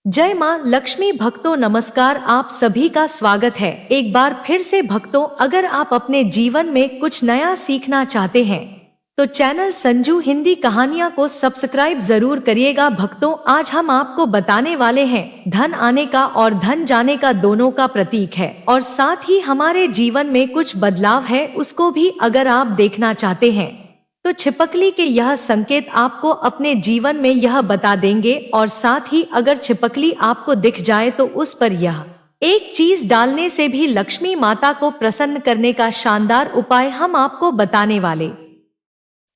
जय मां लक्ष्मी भक्तों, नमस्कार। आप सभी का स्वागत है एक बार फिर से भक्तों। अगर आप अपने जीवन में कुछ नया सीखना चाहते हैं तो चैनल संजू हिंदी कहानियां को सब्सक्राइब जरूर करिएगा। भक्तों, आज हम आपको बताने वाले हैं धन आने का और धन जाने का दोनों का प्रतीक है, और साथ ही हमारे जीवन में कुछ बदलाव है उसको भी अगर आप देखना चाहते हैं तो छिपकली के यह संकेत आपको अपने जीवन में यह बता देंगे। और साथ ही अगर छिपकली आपको दिख जाए तो उस पर यह एक चीज डालने से भी लक्ष्मी माता को प्रसन्न करने का शानदार उपाय हम आपको बताने वाले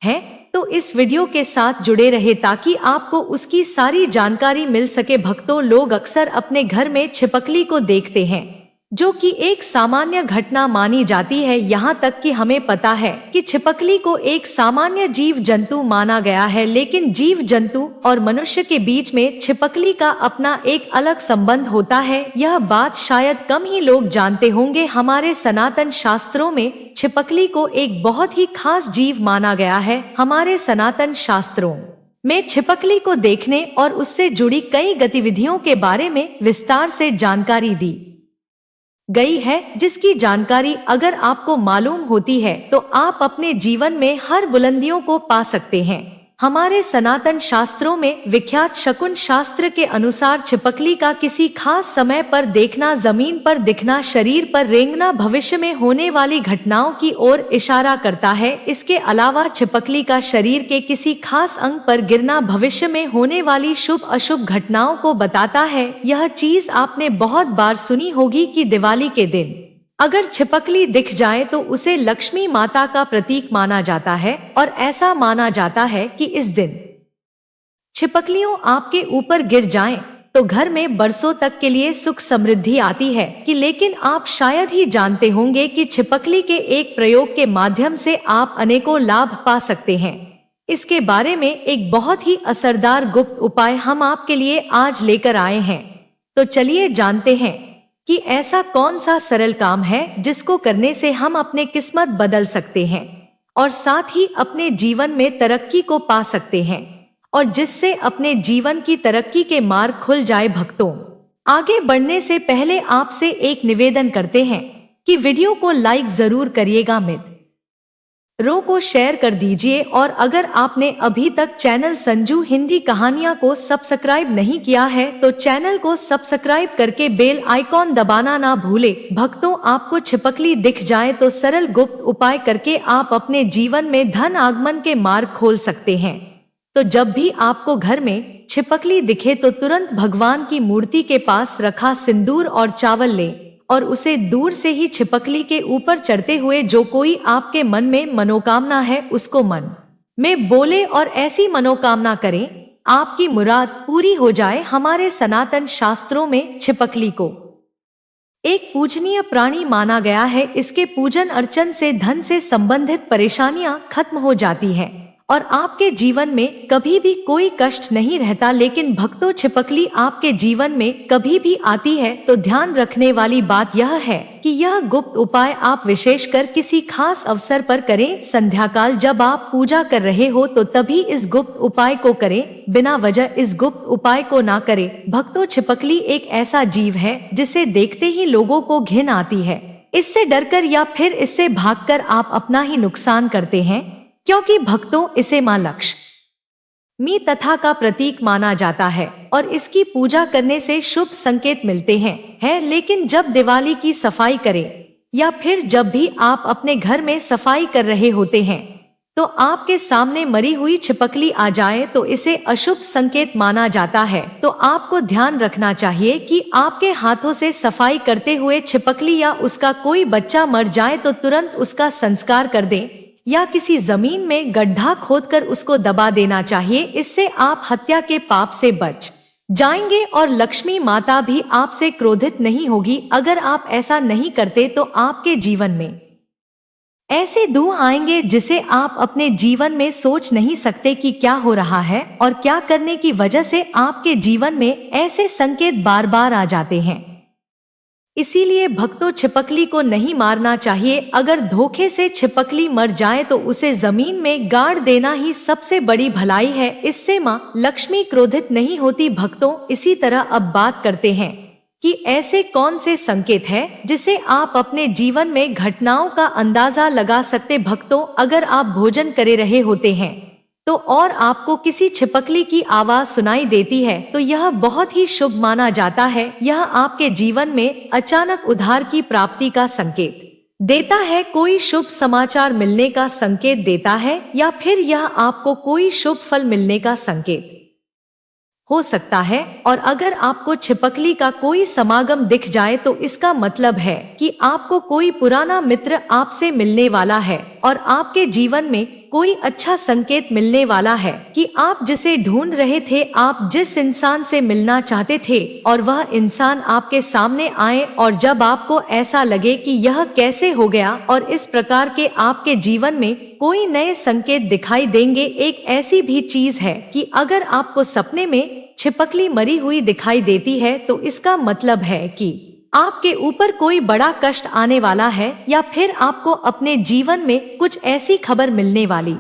हैं। तो इस वीडियो के साथ जुड़े रहे ताकि आपको उसकी सारी जानकारी मिल सके। भक्तों, लोग अक्सर अपने घर में छिपकली को देखते हैं जो कि एक सामान्य घटना मानी जाती है। यहाँ तक कि हमें पता है कि छिपकली को एक सामान्य जीव जंतु माना गया है, लेकिन जीव जंतु और मनुष्य के बीच में छिपकली का अपना एक अलग संबंध होता है। यह बात शायद कम ही लोग जानते होंगे। हमारे सनातन शास्त्रों में छिपकली को एक बहुत ही खास जीव माना गया है। हमारे सनातन शास्त्रों में छिपकली को देखने और उससे जुड़ी कई गतिविधियों के बारे में विस्तार से जानकारी दी गई है, जिसकी जानकारी अगर आपको मालूम होती है तो आप अपने जीवन में हर बुलंदियों को पा सकते हैं। हमारे सनातन शास्त्रों में विख्यात शकुन शास्त्र के अनुसार छिपकली का किसी खास समय पर देखना, जमीन पर दिखना, शरीर पर रेंगना भविष्य में होने वाली घटनाओं की ओर इशारा करता है। इसके अलावा छिपकली का शरीर के किसी खास अंग पर गिरना भविष्य में होने वाली शुभ अशुभ घटनाओं को बताता है। यह चीज आपने बहुत बार सुनी होगी कि दिवाली के दिन अगर छिपकली दिख जाए तो उसे लक्ष्मी माता का प्रतीक माना जाता है, और ऐसा माना जाता है कि इस दिन छिपकलियों आपके ऊपर गिर जाएं तो घर में बरसों तक के लिए सुख समृद्धि आती है। कि लेकिन आप शायद ही जानते होंगे कि छिपकली के एक प्रयोग के माध्यम से आप अनेकों लाभ पा सकते हैं। इसके बारे में एक बहुत ही असरदार गुप्त उपाय हम आपके लिए आज लेकर आए हैं। तो चलिए जानते हैं कि ऐसा कौन सा सरल काम है जिसको करने से हम अपने किस्मत बदल सकते हैं और साथ ही अपने जीवन में तरक्की को पा सकते हैं, और जिससे अपने जीवन की तरक्की के मार्ग खुल जाए। भक्तों, आगे बढ़ने से पहले आपसे एक निवेदन करते हैं कि वीडियो को लाइक जरूर करिएगा, मित्रों को शेयर कर दीजिए, और अगर आपने अभी तक चैनल संजू हिंदी कहानियां को सब्सक्राइब नहीं किया है तो चैनल को सब्सक्राइब करके बेल आइकॉन दबाना ना भूले। भक्तों, आपको छिपकली दिख जाए तो सरल गुप्त उपाय करके आप अपने जीवन में धन आगमन के मार्ग खोल सकते हैं। तो जब भी आपको घर में छिपकली दिखे तो तुरंत भगवान की मूर्ति के पास रखा सिंदूर और चावल ले और उसे दूर से ही छिपकली के ऊपर चढ़ते हुए जो कोई आपके मन में मनोकामना है उसको मन में बोले और ऐसी मनोकामना करें आपकी मुराद पूरी हो जाए। हमारे सनातन शास्त्रों में छिपकली को एक पूजनीय प्राणी माना गया है। इसके पूजन अर्चन से धन से संबंधित परेशानियां खत्म हो जाती हैं और आपके जीवन में कभी भी कोई कष्ट नहीं रहता। लेकिन भक्तों, छिपकली आपके जीवन में कभी भी आती है तो ध्यान रखने वाली बात यह है कि यह गुप्त उपाय आप विशेषकर किसी खास अवसर पर करें। संध्या काल जब आप पूजा कर रहे हो तो तभी इस गुप्त उपाय को करें, बिना वजह इस गुप्त उपाय को ना करें। भक्तों, छिपकली एक ऐसा जीव है जिसे देखते ही लोगों को घिन आती है। इससे डरकर या फिर इससे भागकर आप अपना ही नुकसान करते हैं, क्योंकि भक्तों, इसे मां लक्ष्मी तथा का प्रतीक माना जाता है और इसकी पूजा करने से शुभ संकेत मिलते हैं। लेकिन जब दिवाली की सफाई करें या फिर जब भी आप अपने घर में सफाई कर रहे होते हैं तो आपके सामने मरी हुई छिपकली आ जाए तो इसे अशुभ संकेत माना जाता है। तो आपको ध्यान रखना चाहिए कि आपके हाथों से सफाई करते हुए छिपकली या उसका कोई बच्चा मर जाए तो तुरंत उसका संस्कार कर दें या किसी जमीन में गड्ढा खोदकर उसको दबा देना चाहिए। इससे आप हत्या के पाप से बच जाएंगे और लक्ष्मी माता भी आपसे क्रोधित नहीं होगी। अगर आप ऐसा नहीं करते तो आपके जीवन में ऐसे दुख आएंगे जिसे आप अपने जीवन में सोच नहीं सकते कि क्या हो रहा है और क्या करने की वजह से आपके जीवन में ऐसे संकेत बार बार आ जाते हैं। इसीलिए भक्तों छिपकली को नहीं मारना चाहिए। अगर धोखे से छिपकली मर जाए तो उसे जमीन में गाड़ देना ही सबसे बड़ी भलाई है। इससे माँ लक्ष्मी क्रोधित नहीं होती। भक्तों, इसी तरह अब बात करते हैं कि ऐसे कौन से संकेत है जिसे आप अपने जीवन में घटनाओं का अंदाजा लगा सकते। भक्तों, अगर आप भोजन करे रहे होते हैं तो और आपको किसी छिपकली की आवाज सुनाई देती है तो यह बहुत ही शुभ माना जाता है। यह आपके जीवन में अचानक उद्धार की प्राप्ति का संकेत देता है, कोई शुभ समाचार मिलने का संकेत देता है, या फिर यह आपको कोई शुभ फल मिलने का संकेत हो सकता है। और अगर आपको छिपकली का कोई समागम दिख जाए तो इसका मतलब है कि आपको कोई पुराना मित्र आपसे मिलने वाला है और आपके जीवन में कोई अच्छा संकेत मिलने वाला है कि आप जिसे ढूंढ रहे थे, आप जिस इंसान से मिलना चाहते थे, और वह इंसान आपके सामने आए। और जब आपको ऐसा लगे कि यह कैसे हो गया, और इस प्रकार के आपके जीवन में कोई नए संकेत दिखाई देंगे। एक ऐसी भी चीज है कि अगर आपको सपने में छिपकली मरी हुई दिखाई देती है तो इसका मतलब है कि आपके ऊपर कोई बड़ा कष्ट आने वाला है, या फिर आपको अपने जीवन में कुछ ऐसी खबर मिलने वाली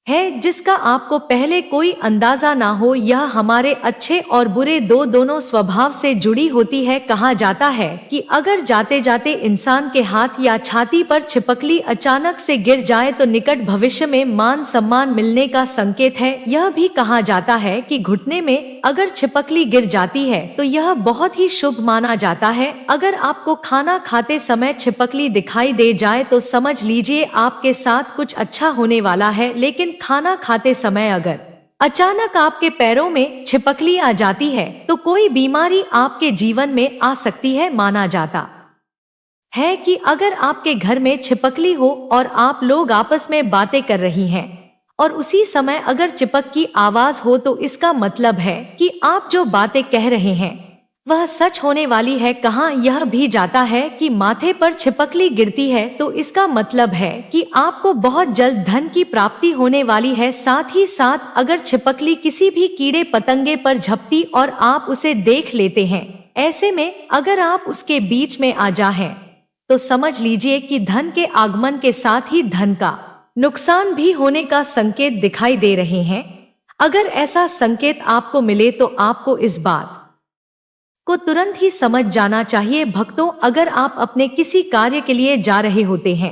है जिसका आपको पहले कोई अंदाजा ना हो। यह हमारे अच्छे और बुरे दोनों स्वभाव से जुड़ी होती है। कहा जाता है कि अगर जाते जाते इंसान के हाथ या छाती पर छिपकली अचानक से गिर जाए तो निकट भविष्य में मान सम्मान मिलने का संकेत है। यह भी कहा जाता है कि घुटने में अगर छिपकली गिर जाती है तो यह बहुत ही शुभ माना जाता है। अगर आपको खाना खाते समय छिपकली दिखाई दे जाए तो समझ लीजिए आपके साथ कुछ अच्छा होने वाला है। लेकिन खाना खाते समय अगर अचानक आपके पैरों में छिपकली आ जाती है तो कोई बीमारी आपके जीवन में आ सकती है। माना जाता है कि अगर आपके घर में छिपकली हो और आप लोग आपस में बातें कर रही हैं और उसी समय अगर चिपक की आवाज हो तो इसका मतलब है कि आप जो बातें कह रहे हैं वह सच होने वाली है। कहा यह भी जाता है कि माथे पर छिपकली गिरती है तो इसका मतलब है कि आपको बहुत जल्द धन की प्राप्ति होने वाली है। साथ ही साथ अगर छिपकली किसी भी कीड़े पतंगे पर झपटी और आप उसे देख लेते हैं, ऐसे में अगर आप उसके बीच में आ जाएं तो समझ लीजिए कि धन के आगमन के साथ ही धन का नुकसान भी होने का संकेत दिखाई दे रहे हैं। अगर ऐसा संकेत आपको मिले तो आपको इस बात को तुरंत ही समझ जाना चाहिए। भक्तों, अगर आप अपने किसी कार्य के लिए जा रहे होते हैं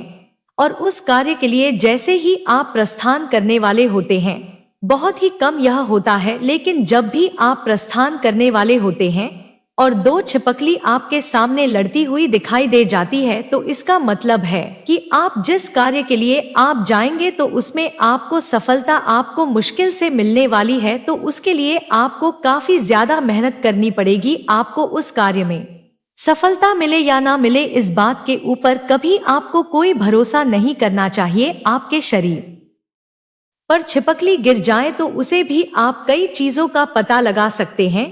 और उस कार्य के लिए जैसे ही आप प्रस्थान करने वाले होते हैं, बहुत ही कम यह होता है, लेकिन जब भी आप प्रस्थान करने वाले होते हैं और दो छिपकली आपके सामने लड़ती हुई दिखाई दे जाती है तो इसका मतलब है कि आप जिस कार्य के लिए आप जाएंगे तो उसमें आपको सफलता आपको मुश्किल से मिलने वाली है। तो उसके लिए आपको काफी ज्यादा मेहनत करनी पड़ेगी। आपको उस कार्य में सफलता मिले या ना मिले इस बात के ऊपर कभी आपको कोई भरोसा नहीं करना चाहिए। आपके शरीर पर छिपकली गिर जाए तो उसे भी आप कई चीजों का पता लगा सकते हैं।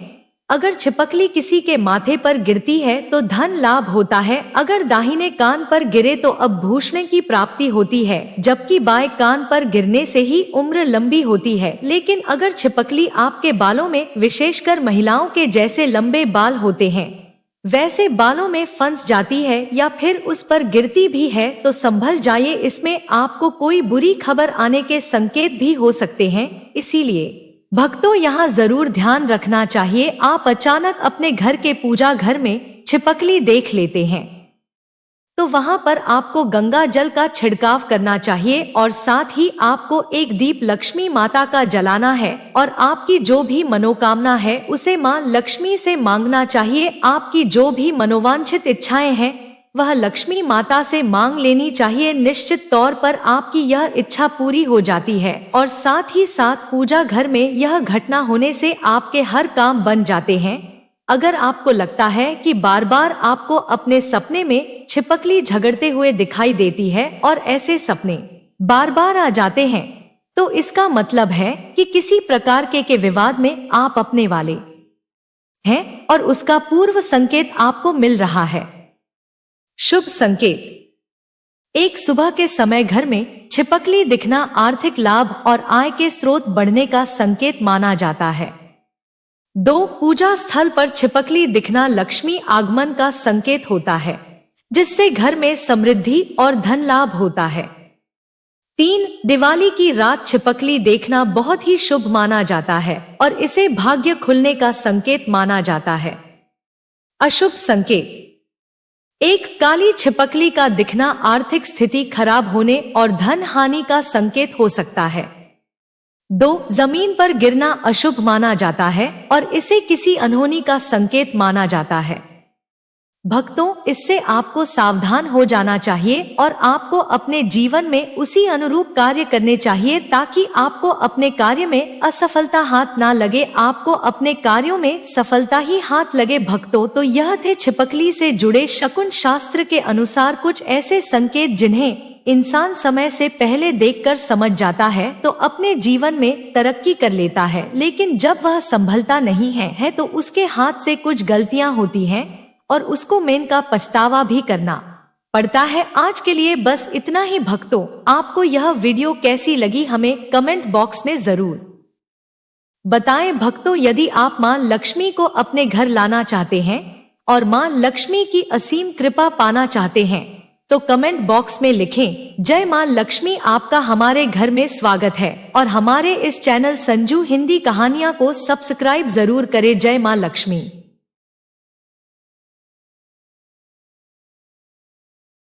अगर छिपकली किसी के माथे पर गिरती है तो धन लाभ होता है। अगर दाहिने कान पर गिरे तो आभूषण की प्राप्ति होती है, जबकि बाएं कान पर गिरने से ही उम्र लंबी होती है। लेकिन अगर छिपकली आपके बालों में, विशेषकर महिलाओं के जैसे लंबे बाल होते हैं वैसे बालों में फंस जाती है या फिर उस पर गिरती भी है तो संभल जाइए, इसमें आपको कोई बुरी खबर आने के संकेत भी हो सकते हैं। इसीलिए भक्तों, यहाँ जरूर ध्यान रखना चाहिए। आप अचानक अपने घर के पूजा घर में छिपकली देख लेते हैं तो वहां पर आपको गंगा जल का छिड़काव करना चाहिए और साथ ही आपको एक दीप लक्ष्मी माता का जलाना है और आपकी जो भी मनोकामना है उसे मां लक्ष्मी से मांगना चाहिए। आपकी जो भी मनोवांछित इच्छाएं हैं वह लक्ष्मी माता से मांग लेनी चाहिए। निश्चित तौर पर आपकी यह इच्छा पूरी हो जाती है और साथ ही साथ पूजा घर में यह घटना होने से आपके हर काम बन जाते हैं। अगर आपको लगता है कि बार बार आपको अपने सपने में छिपकली झगड़ते हुए दिखाई देती है और ऐसे सपने बार बार आ जाते हैं तो इसका मतलब है कि किसी प्रकार के विवाद में आप अपने वाले हैं और उसका पूर्व संकेत आपको मिल रहा है। शुभ संकेत, एक सुबह के समय घर में छिपकली दिखना आर्थिक लाभ और आय के स्रोत बढ़ने का संकेत माना जाता है। 2. पूजा स्थल पर छिपकली दिखना लक्ष्मी आगमन का संकेत होता है, जिससे घर में समृद्धि और धन लाभ होता है। 3. दिवाली की रात छिपकली देखना बहुत ही शुभ माना जाता है और इसे भाग्य खुलने का संकेत माना जाता है। अशुभ संकेत: 1. काली छिपकली का दिखना आर्थिक स्थिति खराब होने और धन हानि का संकेत हो सकता है। 2. जमीन पर गिरना अशुभ माना जाता है और इसे किसी अनहोनी का संकेत माना जाता है। भक्तों, इससे आपको सावधान हो जाना चाहिए और आपको अपने जीवन में उसी अनुरूप कार्य करने चाहिए ताकि आपको अपने कार्य में असफलता हाथ ना लगे, आपको अपने कार्यों में सफलता ही हाथ लगे। भक्तों, तो यह थे छिपकली से जुड़े शकुन शास्त्र के अनुसार कुछ ऐसे संकेत जिन्हें इंसान समय से पहले देखकर समझ जाता है तो अपने जीवन में तरक्की कर लेता है, लेकिन जब वह संभलता नहीं है तो उसके हाथ से कुछ गलतियां होती हैं और उसको मेन का पछतावा भी करना पड़ता है। आज के लिए बस इतना ही भक्तों। आपको यह वीडियो कैसी लगी हमें कमेंट बॉक्स में जरूर बताएं। भक्तों, यदि आप मां लक्ष्मी को अपने घर लाना चाहते हैं और मां लक्ष्मी की असीम कृपा पाना चाहते हैं तो कमेंट बॉक्स में लिखें जय मां लक्ष्मी। आपका हमारे घर में स्वागत है और हमारे इस चैनल संजू हिंदी कहानियां को सब्सक्राइब जरूर करें। जय मां लक्ष्मी।